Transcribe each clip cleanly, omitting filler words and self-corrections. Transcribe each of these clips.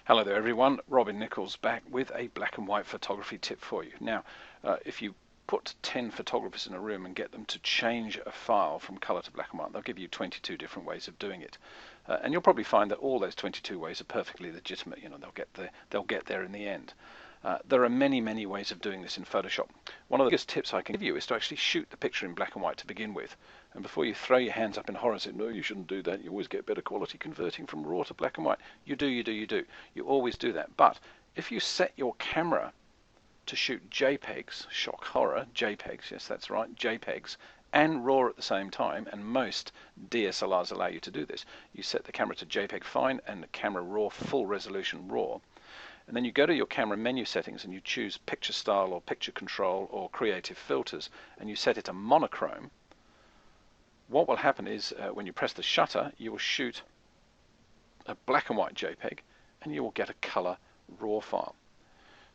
Hello there everyone, Robin Nichols back with a black and white photography tip for you. Now, if you put 10 photographers in a room and get them to change a file from color to black and white, they'll give you 22 different ways of doing it. And you'll probably find that all those 22 ways are perfectly legitimate. You know, they'll get there in the end. There are many ways of doing this in Photoshop. One of the biggest tips I can give you is to actually shoot the picture in black and white to begin with. And before you throw your hands up in horror and say, no, you shouldn't do that, you always get better quality converting from raw to black and white. You do. You always do that. But if you set your camera to shoot JPEGs, shock horror, JPEGs, yes that's right, JPEGs, and RAW at the same time, and most DSLRs allow you to do this. You set the camera to JPEG fine and the camera RAW, full resolution RAW. And then you go to your camera menu settings and you choose picture style or picture control or creative filters and you set it to monochrome. What will happen is when you press the shutter, you will shoot a black and white JPEG and you will get a color RAW file.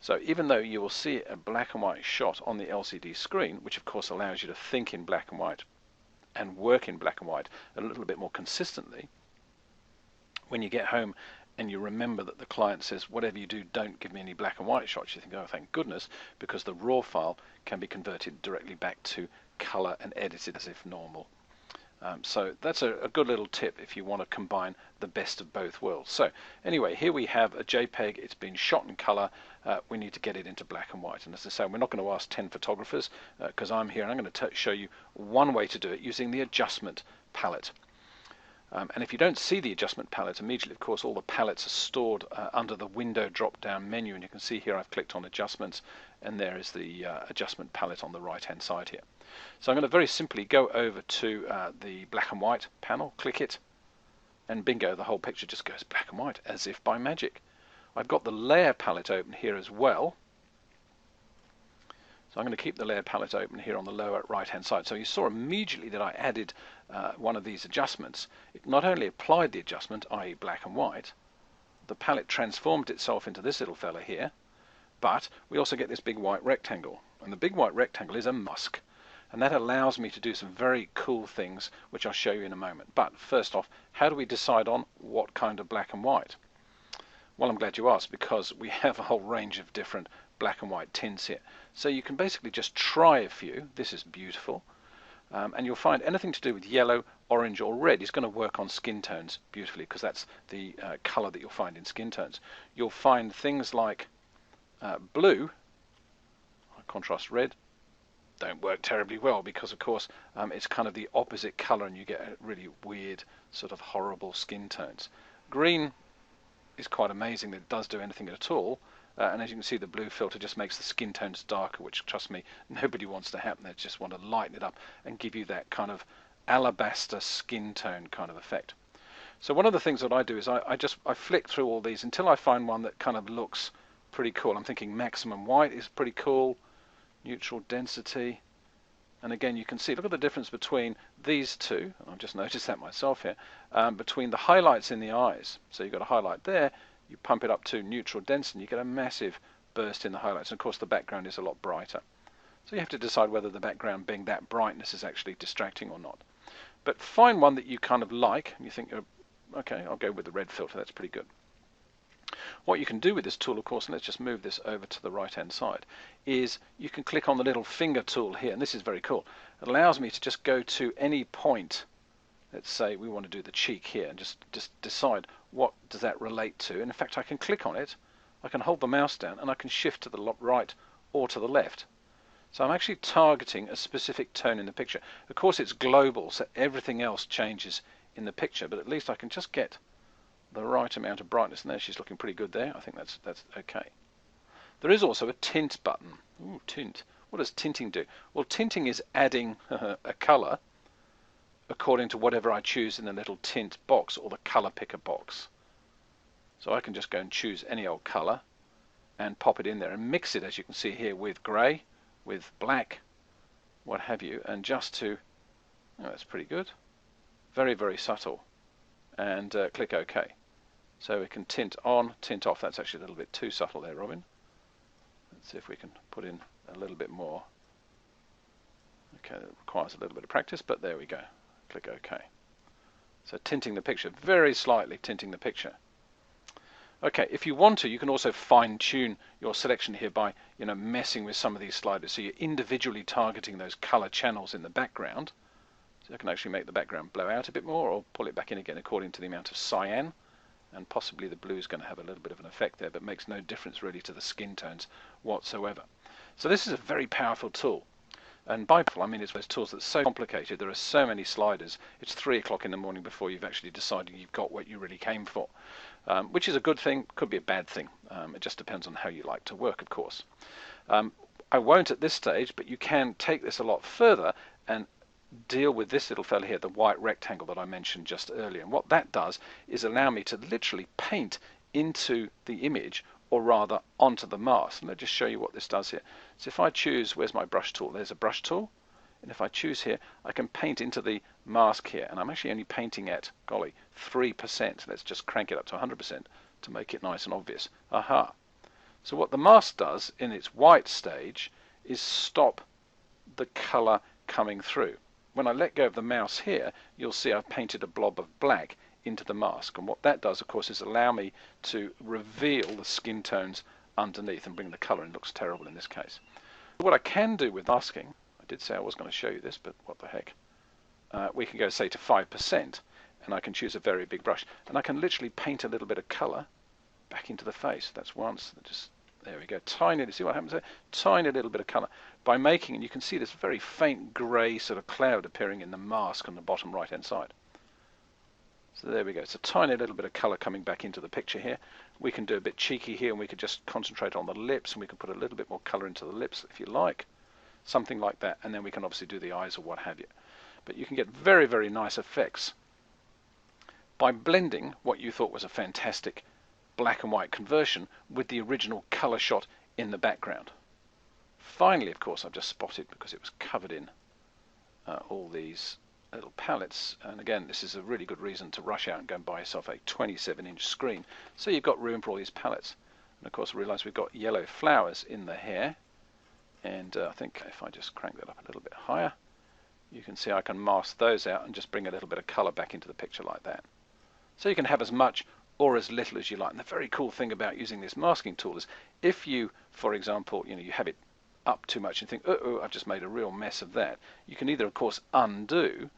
So even though you will see a black and white shot on the LCD screen, which of course allows you to think in black and white and work in black and white a little bit more consistently, when you get home and you remember that the client says, whatever you do, don't give me any black and white shots, you think, oh, thank goodness, because the RAW file can be converted directly back to color and edited as if normal. So that's a good little tip if you want to combine the best of both worlds. So anyway, here we have a JPEG. It's been shot in color. We need to get it into black and white. And as I say, we're not going to ask 10 photographers because I'm here and I'm going to show you one way to do it using the adjustment palette. And if you don't see the adjustment palette immediately, of course, all the palettes are stored under the window drop-down menu. And you can see here I've clicked on adjustments, and there is the adjustment palette on the right-hand side here. So I'm going to very simply go over to the black and white panel, click it, and bingo, the whole picture just goes black and white, as if by magic. I've got the layer palette open here as well. So I'm going to keep the layer palette open here on the lower right-hand side. So you saw immediately that I added one of these adjustments. It not only applied the adjustment, i.e. black and white, the palette transformed itself into this little fella here, but we also get this big white rectangle. And the big white rectangle is a mask. And that allows me to do some very cool things, which I'll show you in a moment. But first off, how do we decide on what kind of black and white? Well, I'm glad you asked, because we have a whole range of different black and white tints here. So you can basically just try a few. This is beautiful. And you'll find anything to do with yellow, orange or red is going to work on skin tones beautifully, because that's the color that you'll find in skin tones. You'll find things like blue, contrast red, don't work terribly well because of course it's kind of the opposite color and you get really weird sort of horrible skin tones. Green is quite amazing that it does do anything at all, and as you can see, the blue filter just makes the skin tones darker, which, trust me, nobody wants to happen. They just want to lighten it up and give you that kind of alabaster skin tone kind of effect. So one of the things that I do is I flick through all these until I find one that kind of looks pretty cool. I'm thinking maximum white is pretty cool, neutral density, and again you can see, look at the difference between these two, and I've just noticed that myself here, between the highlights in the eyes. So you've got a highlight there, you pump it up to neutral density, you get a massive burst in the highlights, and of course the background is a lot brighter. So you have to decide whether the background being that brightness is actually distracting or not. But find one that you kind of like, and you think, oh, okay, I'll go with the red filter, that's pretty good. What you can do with this tool, of course, and let's just move this over to the right-hand side, is you can click on the little finger tool here, and this is very cool. It allows me to just go to any point. Let's say we want to do the cheek here, and just decide what does that relate to. And in fact, I can click on it, I can hold the mouse down, and I can shift to the right or to the left. So I'm actually targeting a specific tone in the picture. Of course, it's global, so everything else changes in the picture, but at least I can just get the right amount of brightness, and there she's looking pretty good there. I think that's okay. There is also a tint button. Ooh, tint. What does tinting do? Well, tinting is adding a color according to whatever I choose in the little tint box or the color picker box. So I can just go and choose any old color and pop it in there and mix it, as you can see here, with grey, with black, what have you, and just to, oh, that's pretty good. Very subtle. And click OK. So we can tint on, tint off. That's actually a little bit too subtle there, Robin. Let's see if we can put in a little bit more. Okay, that requires a little bit of practice, but there we go. Click OK. So tinting the picture, very slightly tinting the picture. Okay, if you want to, you can also fine-tune your selection here by, messing with some of these sliders. So you're individually targeting those color channels in the background. So I can actually make the background blow out a bit more or pull it back in again according to the amount of cyan. And possibly the blue is going to have a little bit of an effect there, but makes no difference really to the skin tones whatsoever. So this is a very powerful tool. And by powerful, I mean it's those tools that's so complicated, there are so many sliders, it's 3 o'clock in the morning before you've actually decided you've got what you really came for. Which is a good thing, could be a bad thing. It just depends on how you like to work, of course. I won't at this stage, but you can take this a lot further and deal with this little fella here, the white rectangle that I mentioned just earlier. And what that does is allow me to literally paint into the image, or rather onto the mask. And I'll just show you what this does here. So if I choose, where's my brush tool? There's a brush tool. And if I choose here, I can paint into the mask here. And I'm actually only painting at, golly, 3%. Let's just crank it up to 100% to make it nice and obvious. Aha. So what the mask does in its white stage is stop the color coming through. When I let go of the mouse here, you'll see I've painted a blob of black into the mask. And what that does, of course, is allow me to reveal the skin tones underneath and bring the color in. It looks terrible in this case. What I can do with masking, I did say I was going to show you this, but what the heck. We can go, say, to 5%, and I can choose a very big brush. And I can literally paint a little bit of color back into the face. That's once. Just there we go. Tiny, see what happens there? Tiny little bit of color. By making, and you can see this very faint grey sort of cloud appearing in the mask on the bottom right-hand side. So there we go. It's a tiny little bit of color coming back into the picture here. We can do a bit cheeky here, and we could just concentrate on the lips, and we can put a little bit more color into the lips if you like. Something like that, and then we can obviously do the eyes or what have you. But you can get very, very nice effects by blending what you thought was a fantastic black and white conversion with the original color shot in the background. Finally, of course, I've just spotted, because it was covered in all these little palettes, and again, this is a really good reason to rush out and go and buy yourself a 27-inch screen, so you've got room for all these palettes. And of course, realize we've got yellow flowers in the hair, and I think if I just crank that up a little bit higher, you can see I can mask those out and just bring a little bit of color back into the picture like that. So you can have as much or as little as you like. And the very cool thing about using this masking tool is if you, for example, you have it up too much and think, uh-oh, I've just made a real mess of that, you can either, of course, undo,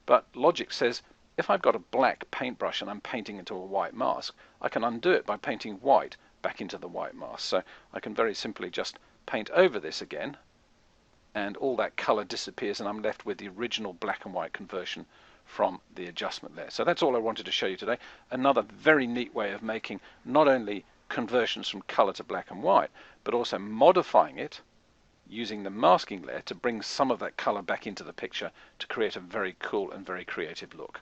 but logic says if I've got a black paintbrush and I'm painting into a white mask, I can undo it by painting white back into the white mask. So I can very simply just paint over this again, and all that color disappears, and I'm left with the original black and white conversion from the adjustment there. So that's all I wanted to show you today. Another very neat way of making not only conversions from color to black and white, but also modifying it using the masking layer to bring some of that color back into the picture to create a very cool and very creative look.